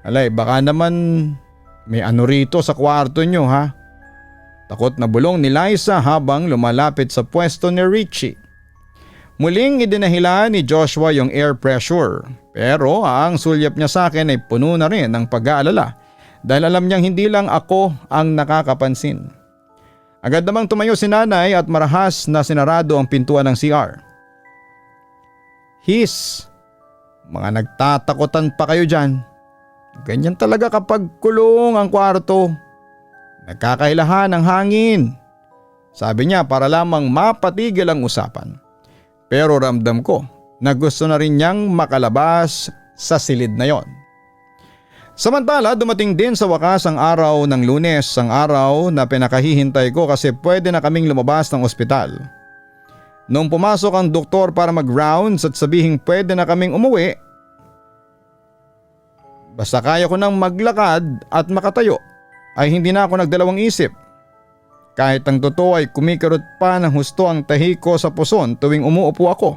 Alay, baka naman may ano rito sa kwarto nyo ha? Takot na bulong ni Liza habang lumalapit sa pwesto ni Richie. Muling idinahilan ni Joshua yung air pressure pero ang sulyap niya sa akin ay puno na rin ng pag-aalala dahil alam niyang hindi lang ako ang nakakapansin. Agad namang tumayo si nanay at marahas na sinarado ang pintuan ng CR. His, mga nagtatakutan pa kayo dyan. Ganyan talaga kapag kulong ang kwarto. Nagkakailahan ng hangin. Sabi niya para lamang mapatigil ang usapan. Pero ramdam ko na gusto na rin niyang makalabas sa silid na yon. Samantala dumating din sa wakas ang araw ng Lunes, ang araw na pinakahihintay ko kasi pwede na kaming lumabas ng ospital. Noong pumasok ang doktor para mag-rounds at sabihing pwede na kaming umuwi, basta kaya ko nang maglakad at makatayo ay hindi na ako nagdalawang isip. Kahit ang totoo ay kumikarot pa ng husto ang tahi ko sa puson tuwing umuupo ako.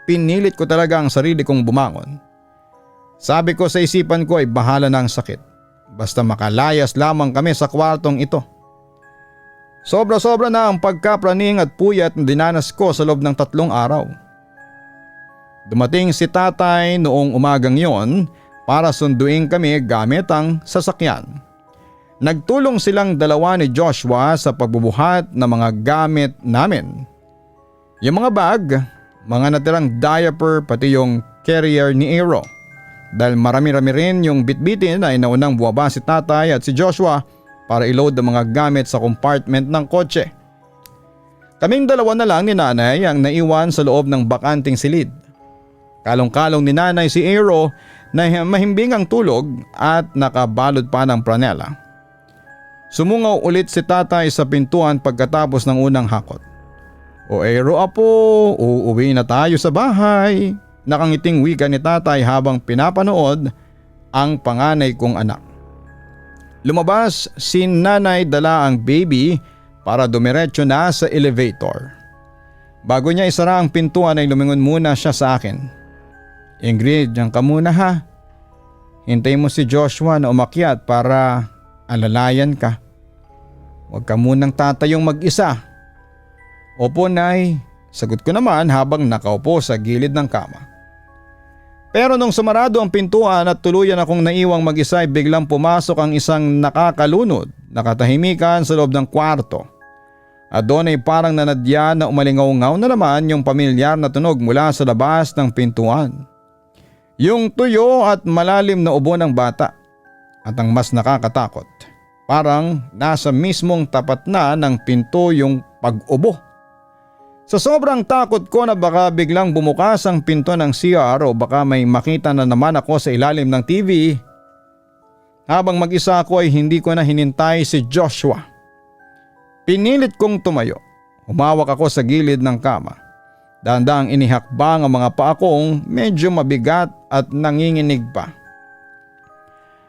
Pinilit ko talaga ang sarili kong bumangon. Sabi ko sa isipan ko ay bahala na ang sakit. Basta makalayas lamang kami sa kwartong ito. Sobra-sobra na ang pagkapraning at puyat na dinanas ko sa loob ng 3 araw. Dumating si tatay noong umagang yon para sunduin kami gamit ang sasakyan. Nagtulong silang dalawa ni Joshua sa pagbubuhat ng mga gamit namin. Yung mga bag, mga natirang diaper pati yung carrier ni Aero. Dahil marami-rami rin yung bitbitin ay naunang buwaba si tatay at si Joshua para i-load ang mga gamit sa compartment ng kotse. Kaming dalawa na lang ni nanay ang naiwan sa loob ng bakanting silid. Kalong-kalong ni nanay si Aero na mahimbing ang tulog at nakabalod pa ng pranela. Sumungaw ulit si tatay sa pintuan pagkatapos ng unang hakot. O Aero apo, uuwi na tayo sa bahay. Nakangiting wika ni tatay habang pinapanood ang panganay kong anak. Lumabas si nanay dala ang baby para dumiretso na sa elevator. Bago niya isara ang pintuan ay lumingon muna siya sa akin. Ingrid, diyan ka muna ha. Hintayin mo si Joshua na umakyat para alalayan ka. Huwag ka munang tatayong mag-isa. Opo nay, sagot ko naman habang nakaupo sa gilid ng kama. Pero nung sumarado ang pintuan at tuluyan akong naiwang mag-isa ay biglang pumasok ang isang nakakalunod na katahimikan sa loob ng kwarto. At doon ay parang nanadya na umalingaw-ngaw na naman yung pamilyar na tunog mula sa labas ng pintuan. Yung tuyo at malalim na ubo ng bata. At ang mas nakakatakot, parang nasa mismong tapat na ng pinto yung pag-ubo. Sa sobrang takot ko na baka biglang bumukas ang pinto ng CR o baka may makita na naman ako sa ilalim ng TV, habang mag-isa ako ay hindi ko na hinintay si Joshua. Pinilit kong tumayo. Humawak ako sa gilid ng kama. Dahan-dahang inihakbang ang mga paa kong medyo mabigat at nanginginig pa.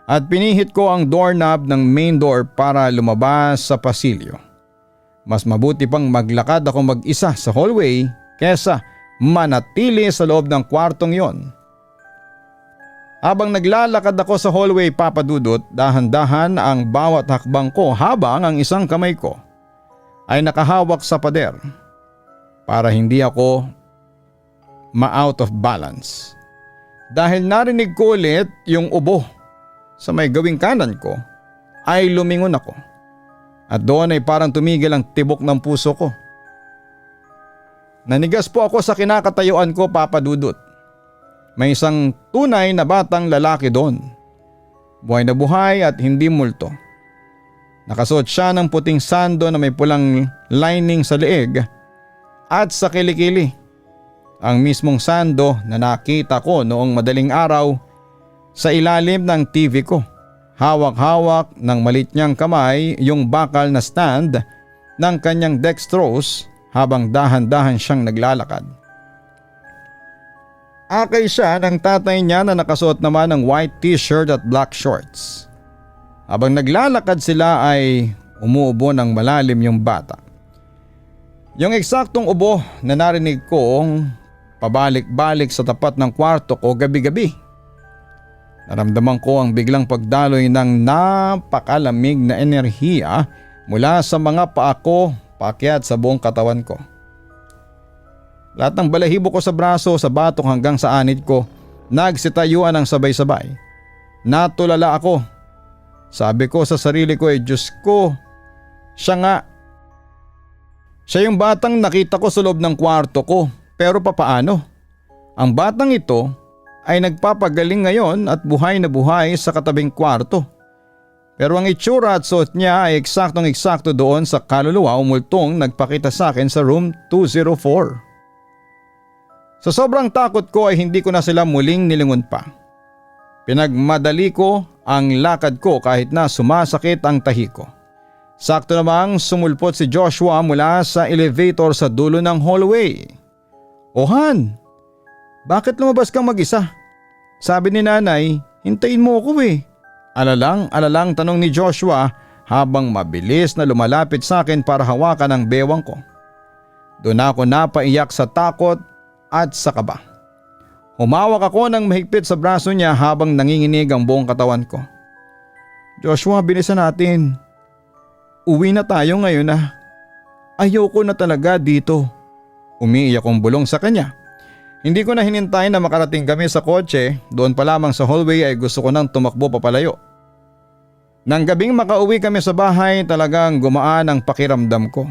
At pinihit ko ang doorknob ng main door para lumabas sa pasilyo. Mas mabuti pang maglakad ako mag-isa sa hallway kesa manatili sa loob ng kwartong yon. Habang naglalakad ako sa hallway, Papa Dudut, dahan-dahan ang bawat hakbang ko habang ang isang kamay ko ay nakahawak sa pader para hindi ako ma-out of balance. Dahil narinig ko ulit yung ubo sa may gawing kanan ko, ay lumingon ako. At doon ay parang tumigil ang tibok ng puso ko. Nanigas po ako sa kinakatayuan ko, Papa Dudut. May isang tunay na batang lalaki doon. Buhay na buhay at hindi multo. Nakasuot siya ng puting sando na may pulang lining sa leeg at sa kilikili. Ang mismong sando na nakita ko noong madaling araw sa ilalim ng TV ko. Hawak-hawak ng malit niyang kamay yung bakal na stand ng kanyang dextrose habang dahan-dahan siyang naglalakad. Akay siya ng tatay niya na nakasuot naman ng white t-shirt at black shorts. Habang naglalakad sila ay umuubo ng malalim yung bata. Yung eksaktong ubo na narinig kong pabalik-balik sa tapat ng kwarto ko gabi-gabi. Naramdaman ko ang biglang pagdaloy ng napakalamig na enerhiya mula sa mga paa ko paakyat sa buong katawan ko. Lahat ng balahibo ko sa braso, sa batok hanggang sa anit ko, nagsitayuan ng sabay-sabay. Natulala ako. Sabi ko sa sarili ko, Diyos ko, siya nga. Siya yung batang nakita ko sa loob ng kwarto ko, pero papaano? Ang batang ito ay nagpapagaling ngayon at buhay na buhay sa katabing kwarto. Pero ang itsura at suot niya ay eksaktong-eksakto doon sa kaluluwa o multong nagpakita sa akin sa room 204. Sa sobrang takot ko ay hindi ko na sila muling nilingon pa. Pinagmadali ko ang lakad ko kahit na sumasakit ang tahi ko. Sakto namang sumulpot si Joshua mula sa elevator sa dulo ng hallway. "O Han, bakit lumabas kang mag-isa? Sabi ni nanay, hintayin mo ako eh." Alalang tanong ni Joshua habang mabilis na lumalapit sa akin para hawakan ang bewang ko. Doon ako napaiyak sa takot at sa kaba. Humawak ako ng mahigpit sa braso niya habang nanginginig ang buong katawan ko. "Joshua, bilisan natin. Uwi na tayo ngayon na. Ayoko na talaga dito." Umiiyak kong bulong sa kanya. Hindi ko na hinintay na makarating kami sa kotse. Doon pa lamang sa hallway ay gusto ko nang tumakbo papalayo. Nang gabing makauwi kami sa bahay, talagang gumaan ang pakiramdam ko.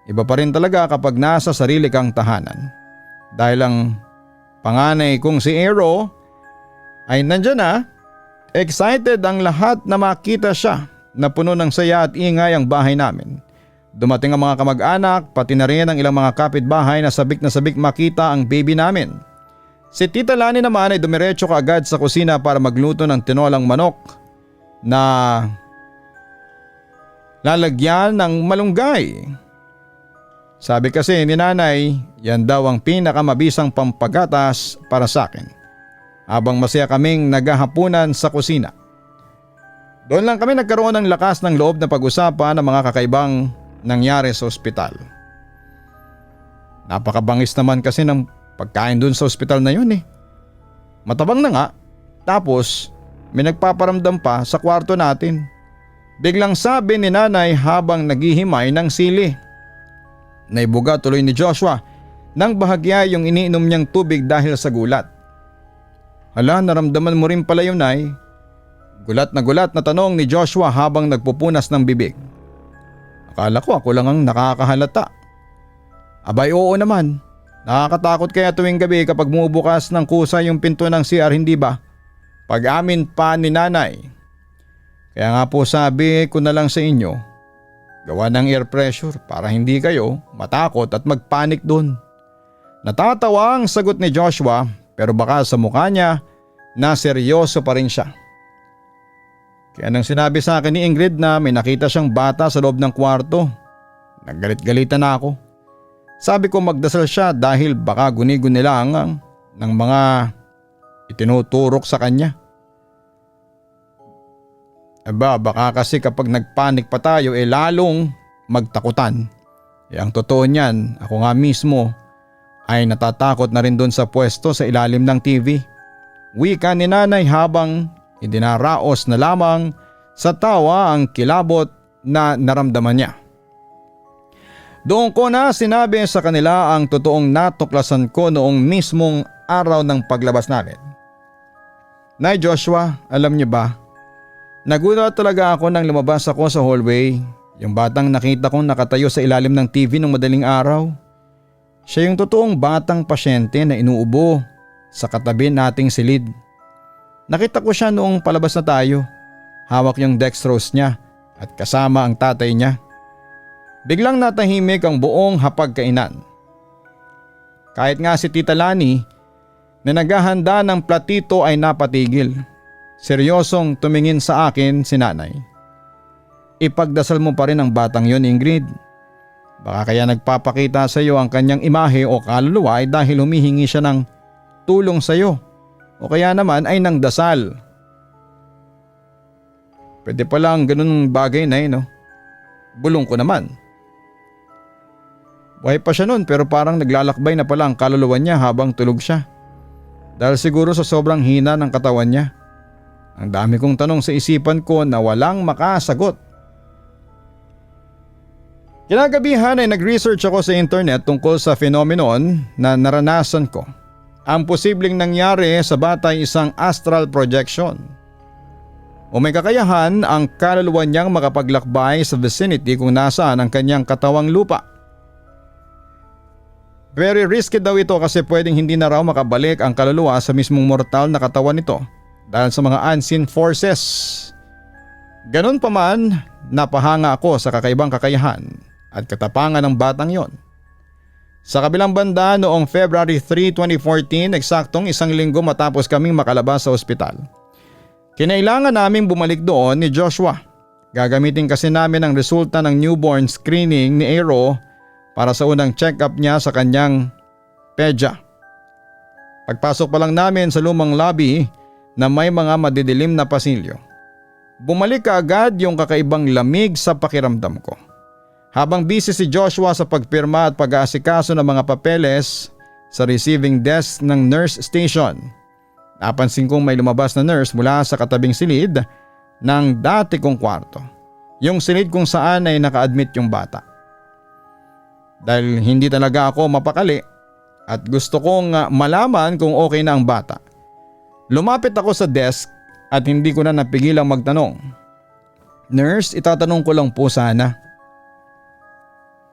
Iba pa rin talaga kapag nasa sarili kang tahanan. Dahil ang panganay kong si Aero ay nandyan na. Excited ang lahat na makita siya na puno ng saya at ingay ang bahay namin. Dumating ang mga kamag-anak, pati na rin ang ilang mga kapitbahay na sabik makita ang baby namin. Si Tita Lani naman ay dumiretso kaagad sa kusina para magluto ng tinolang manok na lalagyan ng malunggay. Sabi kasi ni nanay, yan daw ang pinakamabisang pampagatas para sa akin. Habang masaya kaming naghahapunan sa kusina. Doon lang kami nagkaroon ng lakas ng loob na pag-usapan ng mga kakaibang nangyari sa ospital. Napakabangis naman kasi ng pagkain dun sa ospital na yun eh. Matabang na nga, tapos may nagpaparamdam pa sa kwarto natin. Biglang sabi ni nanay habang naghihimay ng sili. Naibuga tuloy ni Joshua nang bahagya yung iniinom niyang tubig dahil sa gulat. "Hala, naramdaman mo rin pala yun, Nay?" Gulat na tanong ni Joshua habang nagpupunas ng bibig. Akala ko ako lang ang nakakahalata. Abay oo naman. Nakakatakot kaya tuwing gabi kapag bumubukas ng kusa yung pinto ng CR, hindi ba? Pag-amin pa ni nanay. Kaya nga po sabi ko na lang sa inyo, gawa ng air pressure para hindi kayo matakot at magpanik doon. Natatawa ang sagot ni Joshua pero baka sa mukha niya na seryoso pa rin siya. Kaya nang sinabi sa akin ni Ingrid na may nakita siyang bata sa loob ng kwarto, naggalit-galitan na ako. Sabi ko magdasal siya dahil baka guni-guni lang ng mga itinuturok sa kanya. Baka kasi kapag nagpanik pa tayo lalong magtakutan. Ang totoo niyan, ako nga mismo ay natatakot na rin doon sa pwesto sa ilalim ng TV. Wika ni nanay habang idinaraos na lamang sa tawa ang kilabot na naramdaman niya. Doon ko na sinabi sa kanila ang totoong natuklasan ko noong mismong araw ng paglabas namin. Nay Joshua, alam niyo ba? Nagulat talaga ako nang lumabas ako sa hallway. Yung batang nakita kong nakatayo sa ilalim ng TV nung madaling araw. Siya yung totoong batang pasyente na inuubo sa katabi nating silid. Nakita ko siya noong palabas na tayo. Hawak yung dextrose niya at kasama ang tatay niya. Biglang natahimik ang buong hapagkainan. Kahit nga si Tita Lani na naghahanda ng platito ay napatigil. Seryosong tumingin sa akin si nanay. Ipagdasal mo pa rin ang batang yon, Ingrid. Baka kaya nagpapakita sa iyo ang kanyang imahe o kaluluwa ay dahil humihingi siya ng tulong sa iyo o kaya naman ay nang dasal. Pwede pala ang ganun bagay na no? Bulong ko naman. Buhay pa siya nun pero parang naglalakbay na pala ang kaluluwa niya habang tulog siya. Dahil siguro sa sobrang hina ng katawan niya. Ang dami kong tanong sa isipan ko na walang makasagot. Kinagabihan ay nag-research ako sa internet tungkol sa phenomenon na naranasan ko. Ang posibleng nangyari sa bata ay isang astral projection. O may kakayahan ang kaluluwa niyang makapaglakbay sa vicinity kung nasaan ang kanyang katawang lupa. Very risky daw ito kasi pwedeng hindi na raw makabalik ang kaluluwa sa mismong mortal na katawan nito dahil sa mga unseen forces. Ganun pa man, napahanga ako sa kakaibang kakayahan at katapangan ng batang yon. Sa kabilang banda noong February 3, 2014, eksaktong isang linggo matapos kaming makalabas sa ospital. Kinailangan naming bumalik doon ni Joshua. Gagamitin kasi namin ang resulta ng newborn screening ni Aero para sa unang check-up niya sa kanyang pedya. Pagpasok pa lang namin sa lumang lobby na may mga madidilim na pasilyo, bumalik kaagad yung kakaibang lamig sa pakiramdam ko. Habang busy si Joshua sa pagpirma at pag-aasikaso ng mga papeles sa receiving desk ng nurse station, napansin kong may lumabas na nurse mula sa katabing silid ng dati kong kwarto. Yung silid kung saan ay naka-admit yung bata. Dahil hindi talaga ako mapakali at gusto kong malaman kung okay na ang bata, lumapit ako sa desk at hindi ko na napigilang magtanong. Nurse, itatanong ko lang po sana.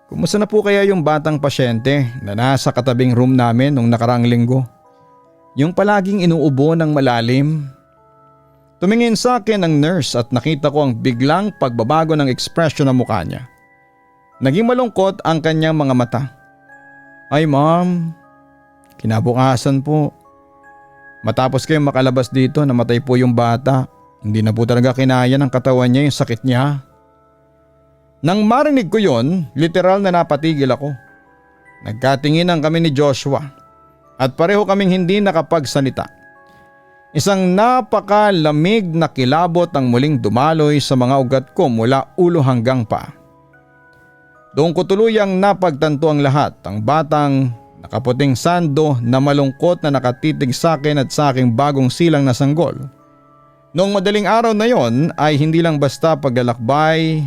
Kumusta na po kaya yung batang pasyente na nasa katabing room namin nung nakaraang linggo? Yung palaging inuubo ng malalim. Tumingin sa akin ang nurse at nakita ko ang biglang pagbabago ng ekspresyon ng mukha niya. Naging malungkot ang kanyang mga mata. Ay ma'am, kinabukasan po. Matapos kayong makalabas dito, namatay po yung bata. Hindi na po talaga kinaya ng katawan niya yung sakit niya. Nang marinig ko yon, literal na napatigil ako. Nagkatinginan kami ni Joshua at pareho kaming hindi nakapagsalita. Isang napakalamig na kilabot ang muling dumaloy sa mga ugat ko mula ulo hanggang paa. Doon ko tuluyang napagtanto ang lahat, ang batang nakaputing sando na malungkot na nakatitig sa akin at sa aking bagong silang na sanggol. Noong madaling araw na yon ay hindi lang basta paglalakbay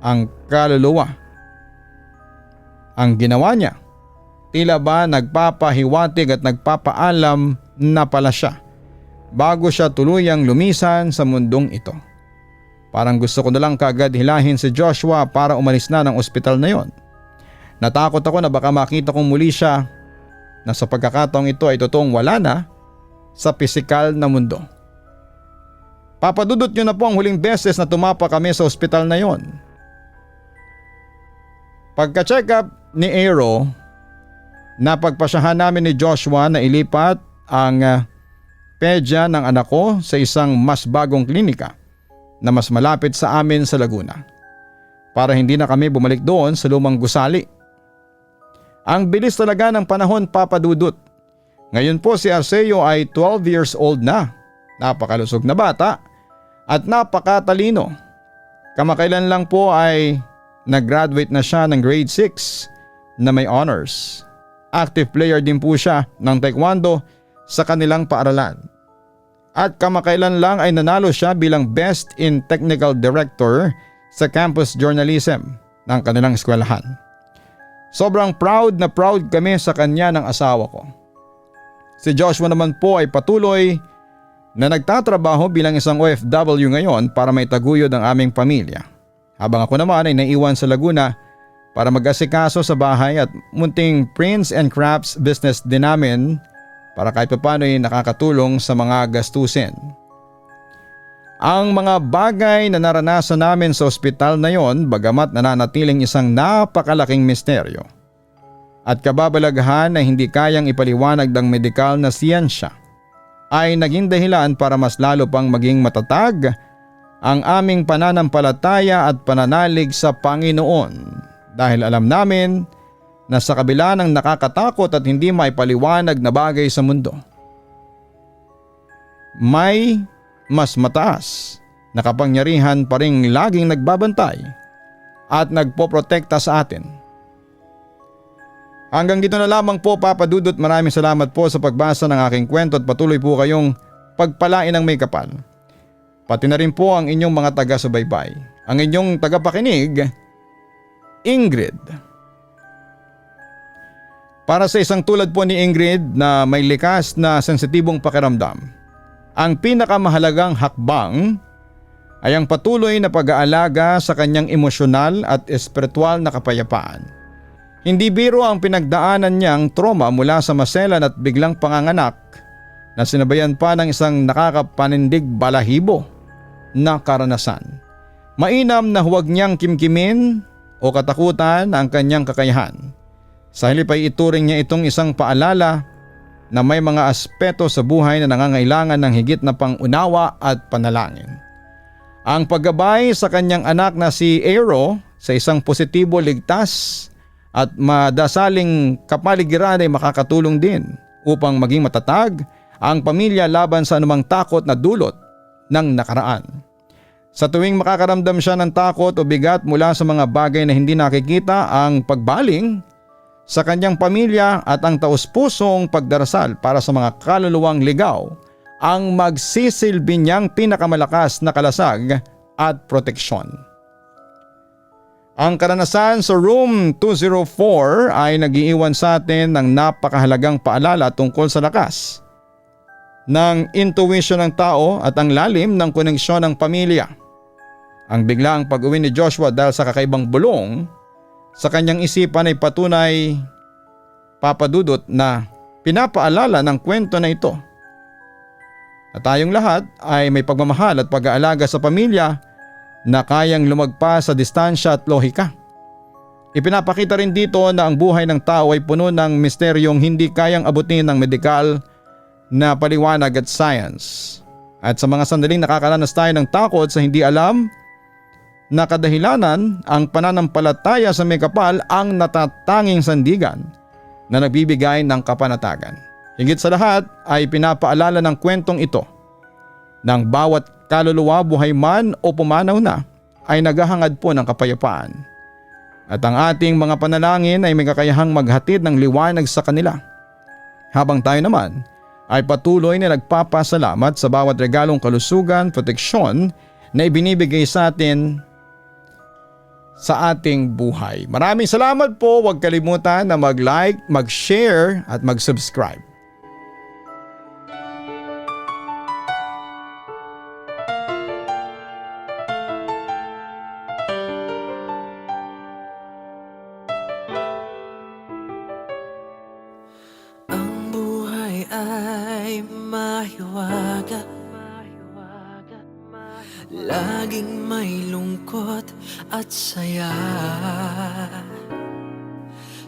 ang kaluluwa. Ang ginawa niya, tila ba nagpapahiwatig at nagpapaalam na pala siya bago siya tuluyang lumisan sa mundong ito. Parang gusto ko na lang kaagad hilahin si Joshua para umalis na ng ospital na yon. Natakot ako na baka makita kong muli siya na sa pagkakataong ito ay totoong wala na sa pisikal na mundo. Papadudot nyo na po ang huling beses na tumapa kami sa ospital na yon. Pagka-check up ni Aero, napagpasyahan namin ni Joshua na ilipat ang pedya ng anak ko sa isang mas bagong klinika na mas malapit sa amin sa Laguna para hindi na kami bumalik doon sa lumang gusali. Ang bilis talaga ng panahon, Papa Dudut. Ngayon po si Arceo ay 12 years old na, napakalusog na bata at napakatalino. Kamakailan lang po ay nag-graduate na siya ng grade 6 na may honors. Active player din po siya ng taekwondo sa kanilang paaralan. At kamakailan lang ay nanalo siya bilang Best in Technical Director sa Campus Journalism ng kanilang eskwelahan. Sobrang proud na proud kami sa kanya ng asawa ko. Si Joshua naman po ay patuloy na nagtatrabaho bilang isang OFW ngayon para may taguyod ang aming pamilya. Habang ako naman ay naiwan sa Laguna para mag-asikaso sa bahay at munting prints and crafts business din namin para kahit paano ay nakakatulong sa mga gastusin. Ang mga bagay na naranasan namin sa ospital na yon, bagamat nananatiling isang napakalaking misteryo at kababalaghan na hindi kayang ipaliwanag ng medikal na siyensya, ay naging dahilan para mas lalo pang maging matatag ang aming pananampalataya at pananalig sa Panginoon, dahil alam namin na sa kabila ng nakakatakot at hindi maipaliwanag na bagay sa mundo, may mas mataas na kapangyarihan pa ring laging nagbabantay at nagpoprotekta sa atin. Hanggang dito na lamang po, Papa Dudut. Maraming salamat po sa pagbasa ng aking kwento at patuloy po kayong pagpalain ng may kapal. Pati na rin po ang inyong mga taga-subaybay. Ang inyong tagapakinig, Ingrid. Para sa isang tulad po ni Ingrid na may likas na sensitibong pakiramdam, ang pinakamahalagang hakbang ay ang patuloy na pag-aalaga sa kanyang emosyonal at espiritual na kapayapaan. Hindi biro ang pinagdaanan niyang trauma mula sa maselan at biglang panganganak na sinabayan pa ng isang nakakapanindig balahibo na karanasan. Mainam na huwag niyang kimkimin o katakutan ang kanyang kakayahan. Sa halip ay ituring niya itong isang paalala na may mga aspeto sa buhay na nangangailangan ng higit na pangunawa at panalangin. Ang paggabay sa kanyang anak na si Aero sa isang positibo, ligtas at madasaling kapaligiran ay makakatulong din upang maging matatag ang pamilya laban sa anumang takot na dulot ng nakaraan. Sa tuwing makakaramdam siya ng takot o bigat mula sa mga bagay na hindi nakikita, ang pagbaling sa kanyang pamilya at ang taus-pusong pagdarasal para sa mga kaluluwang ligaw ang magsisilbi niyang pinakamalakas na kalasag at proteksyon. Ang karanasan sa Room 204 ay nag-iiwan sa atin ng napakahalagang paalala tungkol sa lakas ng intuition ng tao at ang lalim ng koneksyon ng pamilya. Ang biglaang pag-uwi ni Joshua dahil sa kakaibang bulong sa kanyang isipan ay patunay, Papa Dudut, na pinapaalala ng kwento na ito na tayong lahat ay may pagmamahal at pag-aalaga sa pamilya na kayang lumagpas sa distansya at lohika. Ipinapakita rin dito na ang buhay ng tao ay puno ng misteryong hindi kayang abutin ng medikal na paliwanag at science. At sa mga sandaling nakakaranas tayo ng takot sa hindi alam na kadahilanan, ang pananampalataya sa may kapal ang natatanging sandigan na nagbibigay ng kapanatagan. Higit sa lahat ay pinapaalala ng kwentong ito ng bawat kaluluwa, buhay man o pumanaw na, ay naghahangad po ng kapayapaan. At ang ating mga panalangin ay may kakayahang maghatid ng liwanag sa kanila. Habang tayo naman ay patuloy na nagpapasalamat sa bawat regalong kalusugan, proteksyon na ibinibigay sa atin sa ating buhay. Maraming salamat po. Huwag kalimutan na mag-like, mag-share at mag-subscribe. ay mahiwaga, laging may lungkot at saya.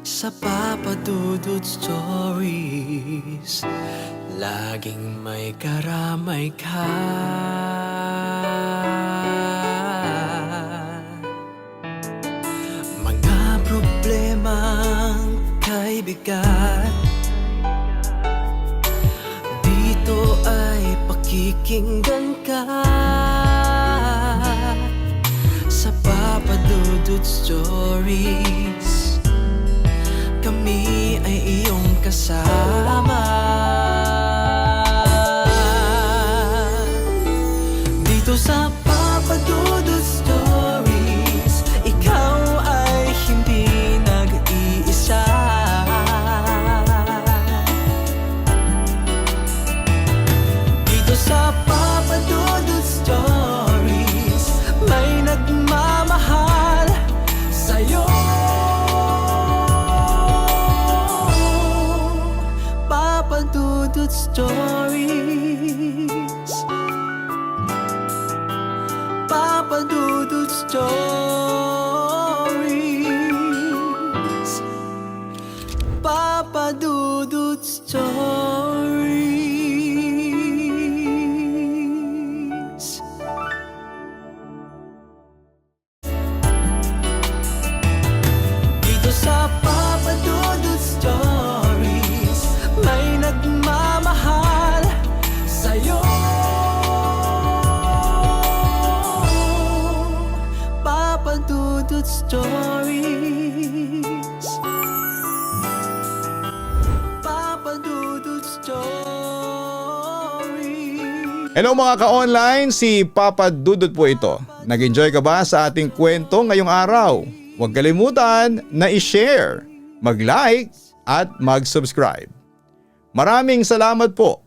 Sa Papa Dudut Stories, laging may karamay ka. Mga problemang kay bigat, dito ay pakikinggan ka. Sa Papa Dudut Stories, kami ay iyong kasama. Dito sa Papa Dudut Stories, ikaw ay hindi nag-iisa. Dito sa Papa Dudut Stories, may nagmamahal sa'yo. Papa Dudut Stories, Papa Dudut Stories, Papa Dudut Stories. Dito sa Papa Dudut Stories, may nagmamahal sa'yo. Papa Dudut Stories, Papa Dudut Stories. Hello mga ka-online, si Papa Dudut po ito. Nag-enjoy ka ba sa ating kwento ngayong araw? Huwag kalimutan na i-share, mag-like at mag-subscribe. Maraming salamat po.